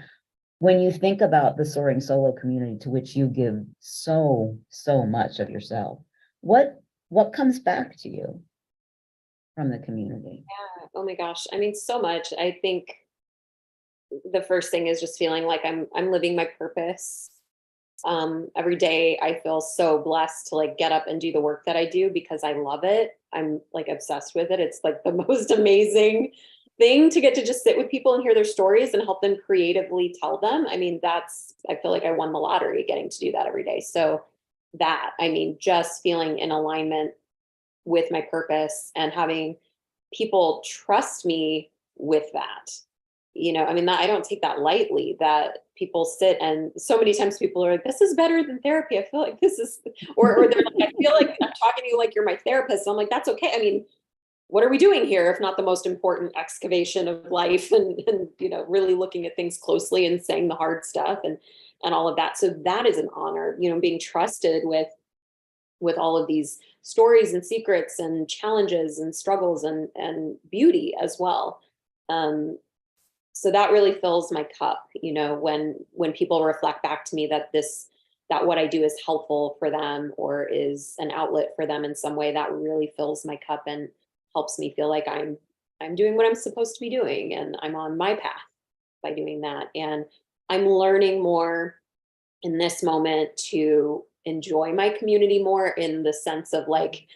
when you think about the Soaring Solo community, to which you give so much of yourself, what comes back to you from the community? Yeah. Oh my gosh. I mean, so much. I think the first thing is just feeling like I'm living my purpose. Every day I feel so blessed to like get up and do the work that I do because I love it. I'm like obsessed with it. It's like the most amazing thing to get to just sit with people and hear their stories and help them creatively tell them. I mean, I feel like I won the lottery getting to do that every day. So just feeling in alignment with my purpose and having people trust me with that. I mean, I don't take that lightly, that people sit and so many times people are like, this is better than therapy. I feel like this is, or they're like, I feel like I'm talking to you like you're my therapist. And I'm like, that's okay. I mean, what are we doing here if not the most important excavation of life, and you know, really looking at things closely and saying the hard stuff and all of that. So that is an honor, you know, being trusted with all of these stories and secrets and challenges and struggles and beauty as well. So that really fills my cup, you know, when people reflect back to me that what I do is helpful for them or is an outlet for them in some way, that really fills my cup and helps me feel like I'm doing what I'm supposed to be doing and I'm on my path by doing that. And I'm learning more in this moment to enjoy my community more, in the sense of like,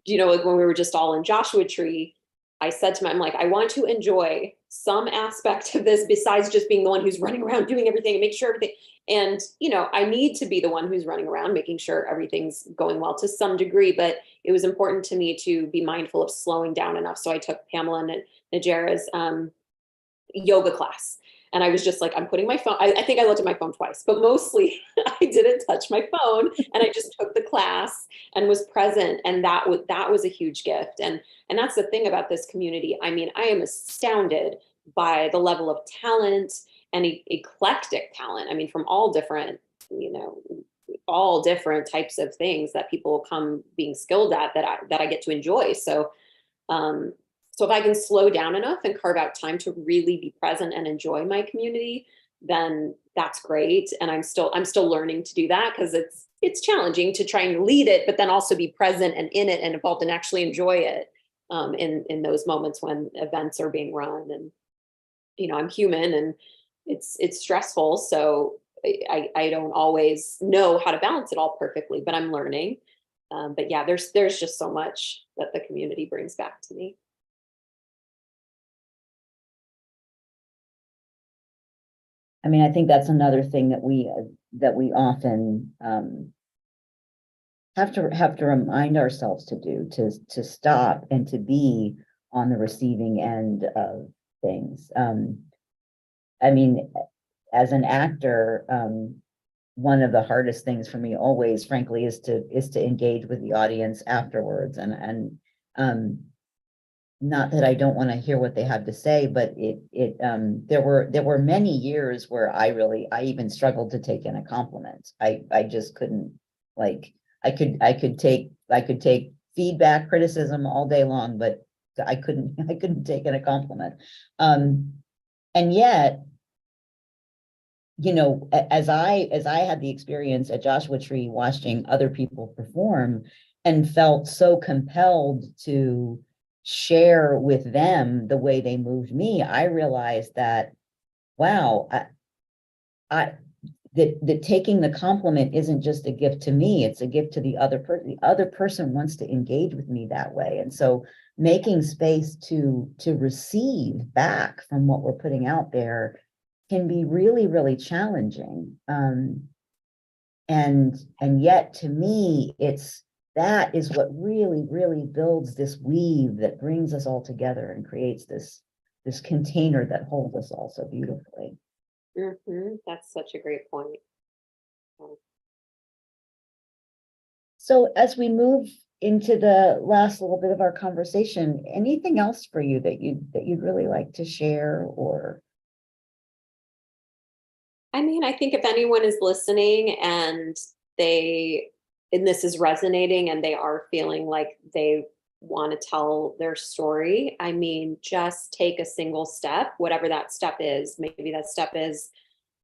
you know, like when we were just all in Joshua Tree, I said to my, I'm like, I want to enjoy some aspect of this besides just being the one who's running around doing everything and make sure everything. And, you know, I need to be the one who's running around, making sure everything's going well to some degree, but it was important to me to be mindful of slowing down enough. So I took Pamela and Najera's yoga class. And I was just like, I'm putting my phone, I think I looked at my phone twice, but mostly I didn't touch my phone, and I just took the class and was present. And that was a huge gift. And that's the thing about this community. I mean, I am astounded by the level of talent and eclectic talent. I mean, from all different, you know, all different types of things that people come being skilled at, that I get to enjoy. So if I can slow down enough and carve out time to really be present and enjoy my community, then that's great. And I'm still learning to do that, because it's challenging to try and lead it, but then also be present and in it and involved and actually enjoy it in those moments when events are being run. And, you know, I'm human and it's stressful. So I don't always know how to balance it all perfectly, but I'm learning. But yeah, there's just so much that the community brings back to me. I mean, I think that's another thing that we often have to remind ourselves to do, to stop and to be on the receiving end of things. I mean, as an actor, one of the hardest things for me always, frankly, is to engage with the audience afterwards, and not that I don't want to hear what they have to say, but there were many years where I even struggled to take in a compliment. I just couldn't, like, I could take feedback, criticism all day long, but I couldn't take in a compliment. And yet, you know, as I had the experience at Joshua Tree watching other people perform and felt so compelled to share with them the way they moved me, I realized that, wow, that taking the compliment isn't just a gift to me, it's a gift to the other person. The other person wants to engage with me that way. And so making space to receive back from what we're putting out there can be really, really challenging. And yet, to me, that is what really, really builds this weave that brings us all together and creates this container that holds us all so beautifully. Mm-hmm. That's such a great point. So as we move into the last little bit of our conversation, anything else for you that you'd really like to share? Or I mean, I think if anyone is listening and this is resonating and they are feeling like they want to tell their story, I mean, just take a single step, whatever that step is. Maybe that step is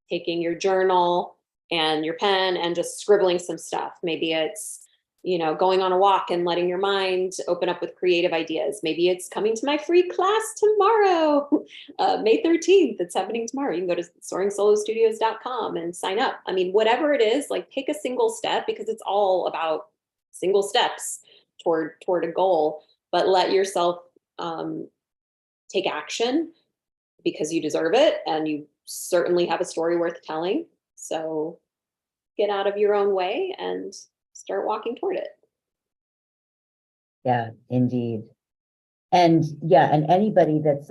taking your journal and your pen and just scribbling some stuff. Maybe it's, you know, going on a walk and letting your mind open up with creative ideas. Maybe it's coming to my free class tomorrow, May 13th. It's happening tomorrow. You can go to soaringSoloStudios.com and sign up. I mean, whatever it is, like, pick a single step, because it's all about single steps toward a goal. But let yourself take action, because you deserve it and you certainly have a story worth telling. So get out of your own way and start walking toward it. yeah, indeed. And yeah, and anybody that's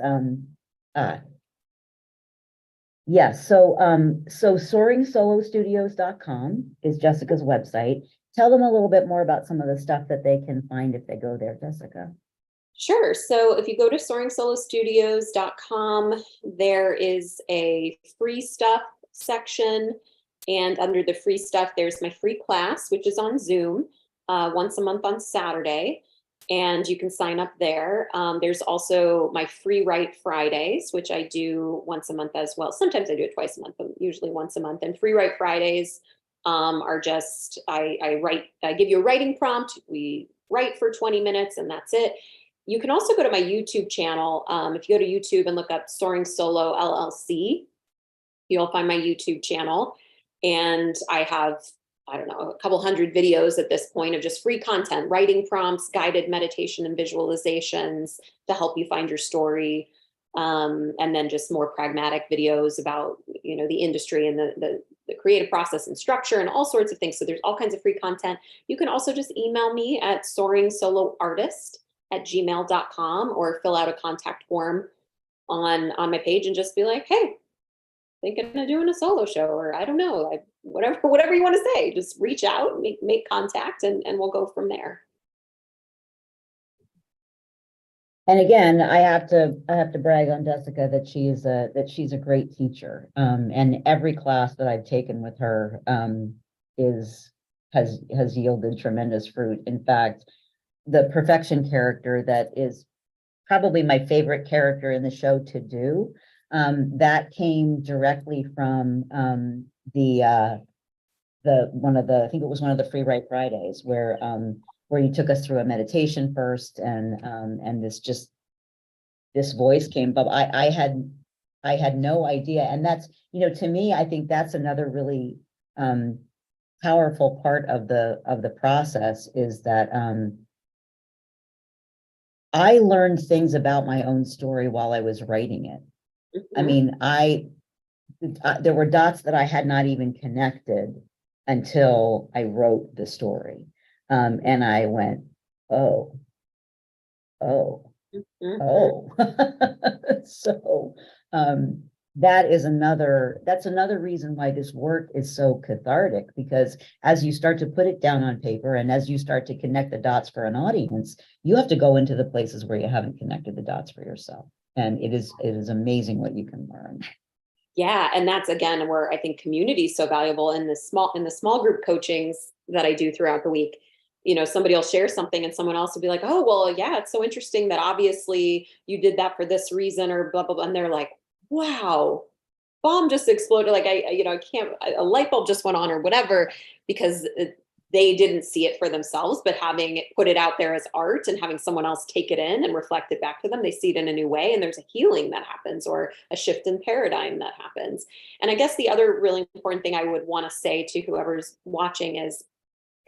yeah, so soaringSoloStudios.com is Jessica's website. Tell them a little bit more about some of the stuff that they can find if they go there, Jessica. Sure. So if you go to soaringSoloStudios.com, there is a free stuff section. And under the free stuff, there's my free class, which is on Zoom once a month on Saturday. And you can sign up there. There's also my free write Fridays, which I do once a month as well. Sometimes I do it twice a month, but usually once a month. And free write Fridays are just, I give you a writing prompt. We write for 20 minutes and that's it. You can also go to my YouTube channel. If you go to YouTube and look up Soaring Solo LLC, you'll find my YouTube channel. And I have, I don't know, a couple hundred videos at this point of just free content, writing prompts, guided meditation and visualizations to help you find your story. And then just more pragmatic videos about, the industry and the creative process and structure and all sorts of things. So there's all kinds of free content. You can also just email me at soaringsoloartist@gmail.com or fill out a contact form on my page and just be like, hey, thinking of doing a solo show, or I don't know, whatever you want to say, just reach out, make contact, and we'll go from there. And again, I have to brag on Jessica that she's a great teacher. And every class that I've taken with her has yielded tremendous fruit. In fact, the perfection character that is probably my favorite character in the show to do, that came directly from I think it was one of the free write Fridays where you took us through a meditation first, and this voice came, but I had no idea. And that's, to me, I think that's another really powerful part of the process, is that I learned things about my own story while I was writing it. I mean, there were dots that I had not even connected until I wrote the story. And I went, oh. So that's another reason why this work is so cathartic, because as you start to put it down on paper and as you start to connect the dots for an audience, you have to go into the places where you haven't connected the dots for yourself. And it is amazing what you can learn. Yeah. And that's, again, where I think community is so valuable in the small group coachings that I do throughout the week. Somebody will share something and someone else will be like, oh, well, yeah, it's so interesting that obviously you did that for this reason, or blah, blah, blah. And they're like, wow, bomb just exploded. Like I can't, a light bulb just went on or whatever, because they didn't see it for themselves, but having it put it out there as art and having someone else take it in and reflect it back to them, they see it in a new way. And there's a healing that happens, or a shift in paradigm that happens. And I guess the other really important thing I would want to say to whoever's watching is,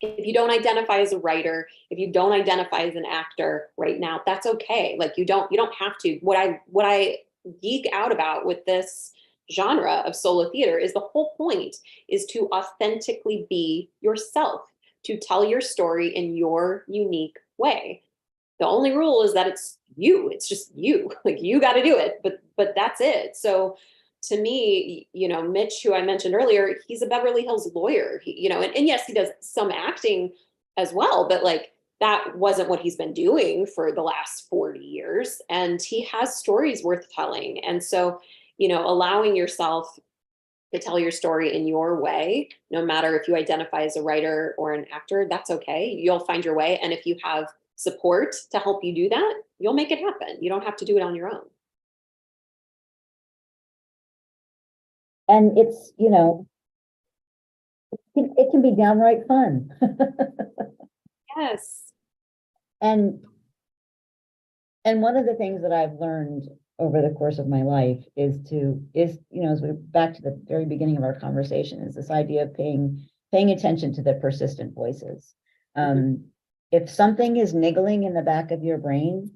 if you don't identify as a writer, if you don't identify as an actor right now, that's okay. Like you don't have to. What I geek out about with this genre of solo theater is the whole point is to authentically be yourself, to tell your story in your unique way. The only rule is that it's you. It's just you. Like you got to do it, but that's it. So to me, Mitch, who I mentioned earlier, he's a Beverly Hills lawyer, and yes, he does some acting as well, but like that wasn't what he's been doing for the last 40 years. And he has stories worth telling. And so, allowing yourself to tell your story in your way, no matter if you identify as a writer or an actor, that's okay. You'll find your way. And if you have support to help you do that, you'll make it happen. You don't have to do it on your own. And it's, it can be downright fun. Yes. And one of the things that I've learned over the course of my life is, as we're back to the very beginning of our conversation, is this idea of paying attention to the persistent voices. If something is niggling in the back of your brain,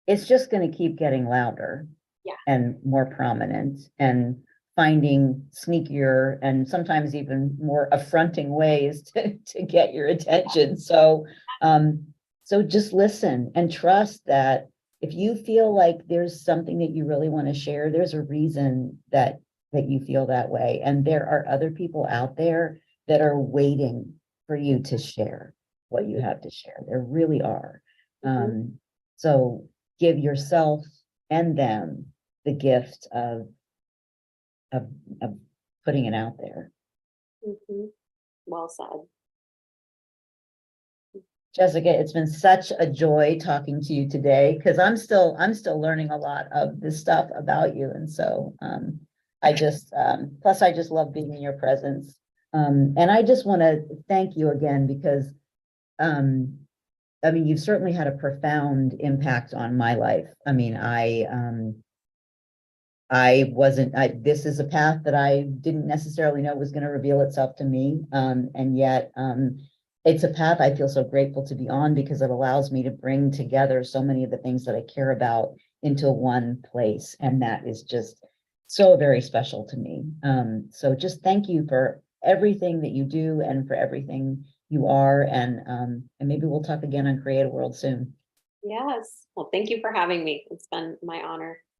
it's just going to keep getting louder and more prominent, and finding sneakier and sometimes even more affronting ways to get your attention. So just listen and trust that if you feel like there's something that you really want to share, there's a reason that you feel that way. And there are other people out there that are waiting for you to share what you have to share. There really are. So give yourself and them the gift of of, of putting it out there. Mhm. Well said. Jessica, it's been such a joy talking to you today because I'm still learning a lot of this stuff about you. And so I just plus I just love being in your presence. And I just want to thank you again because I mean, you've certainly had a profound impact on my life. I mean, I wasn't, this is a path that I didn't necessarily know was going to reveal itself to me. And yet, it's a path I feel so grateful to be on because it allows me to bring together so many of the things that I care about into one place. And that is just so very special to me. So just thank you for everything that you do and for everything you are. And maybe we'll talk again on Create a World soon. Yes. Well, thank you for having me. It's been my honor.